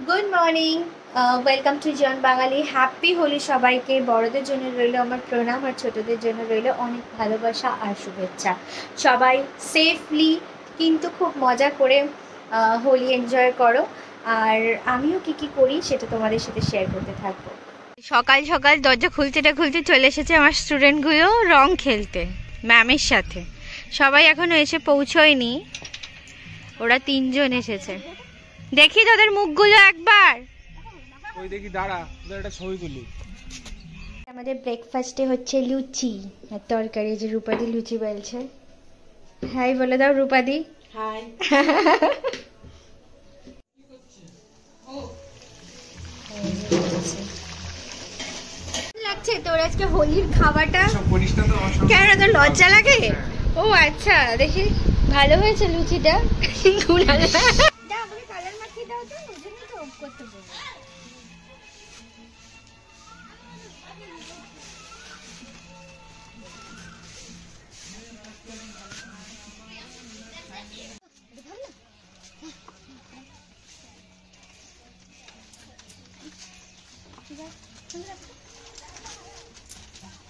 Good morning, welcome to Jon Bangali. Happy Holi সবাইকে। বড়দের জন্য রইল আমার প্রণাম, আর ছোটদের জন্য রইল অনেক ভালোবাসা আর শুভেচ্ছা। সবাই সেফলি কিন্তু খুব মজা করে হোলি এনজয় করো। আর আমিও কি করি সেটা তোমাদের সাথে শেয়ার করতে থাকবো। সকাল সকাল দরজা খুলতে চলে এসেছে আমার স্টুডেন্টগুলো রং খেলতে ম্যামের সাথে। সবাই এখনো এসে পৌঁছয়নি, ওরা 3জন এসেছে। দেখি তাদের মুখগুলো একবার। ওই দেখি দাঁড়া, একটা ছবি তুলি। আমাদের ব্রেকফাস্টে হচ্ছে লুচি আর তরকারি। যে রূপাদি লুচি বেলছে। হাই বলে দাও রূপাদি। হাই। লাগছে তোর আজকে হোলির খাওয়াটা? কেন তোর লজ্জা লাগে? ও আচ্ছা, দেখি ভালো হয়েছে লুচিটা। কালার মাখিয়ে দাও তো, ওই জন্য তো অফ করতে বলবো।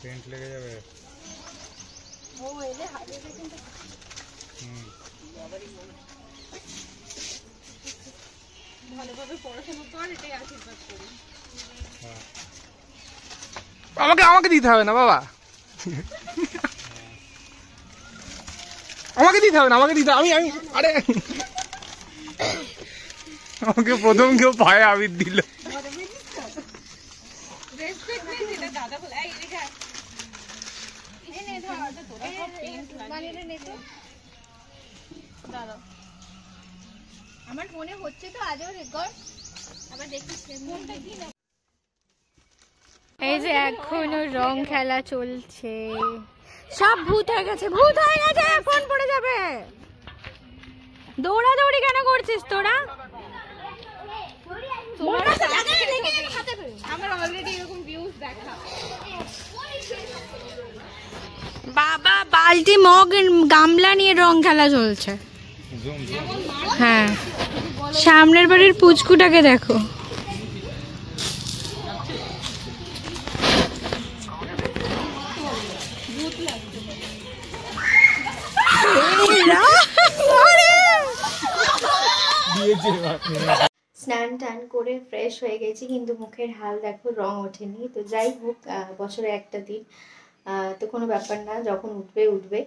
পেন্ট লেগে যাবে। ও এলে হাইলাইটার কিন্তু ভালোভাবে পড়াশোনা কর, এটাই আশীর্বাদ করি। আমাকে দিতে হবে না বাবা, আমাকে দিতে হবে না, আমাকে দিতে আমি আমি আরে আমাকে প্রথম কেউ পায়ে আবির দিল। আমার ফোনে হচ্ছে তো আজও রেকর্ড, আবার দেখিস কোনটা কি না। এই যে এখনো রং খেলা চলছে। সব ভূত হয়ে গেছে, ভূত হয়ে গেছে, ফোন পড়ে যাবে। দৌড়াদৌড়ি কেন করছিস তোরা? আমার অলরেডি এরকম ভিউজ দেখা। বাবা বালতি মগ গামলা নিয়ে রং খেলা চলছে। হ্যাঁ, সামনের বাড়ির পুচকুটাকে দেখো। স্নান টান করে ফ্রেশ হয়ে গেছি, কিন্তু মুখের হাল দেখো, রং ওঠেনি। তো যাই হোক, বছরে একটা দিন, তো কোনো ব্যাপার না, যখন উঠবে উঠবে।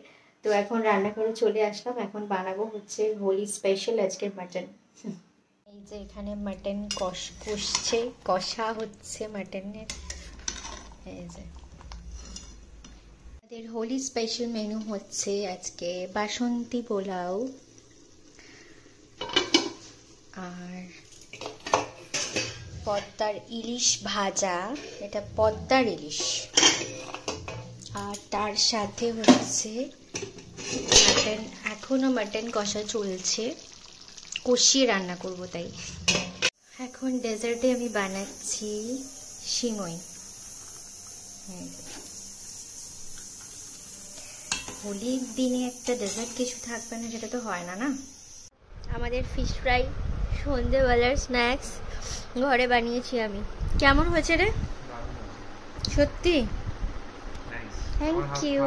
তো এখন রান্নাঘরে চলে আসলাম, এখন বানাবো হচ্ছে হোলি স্পেশাল আজকের মাটন। এই যে এখানে মাটন কষা হচ্ছে মাটনের। এই যে আমাদের হোলি স্পেশাল মেনু হচ্ছে আজকে বাসন্তী পোলাও আর পদ্মার ইলিশ ভাজা। এটা পদ্মার ইলিশ। আর তার সাথে হচ্ছে মাটন। এখনো মাটন কষা চলছে, কষিয়ে রান্না করব তাই। এখন ডেজার্টে আমি বানাচ্ছি সিমই। হোলির দিনে একটা ডেজার্ট কিছু থাকবে না, সেটা তো হয় না। আমাদের ফিশ ফ্রাই সন্ধ্যেবেলার স্ন্যাক্স ঘরে বানিয়েছি আমি। কেমন হয়েছে রে? সত্যি? Thank you.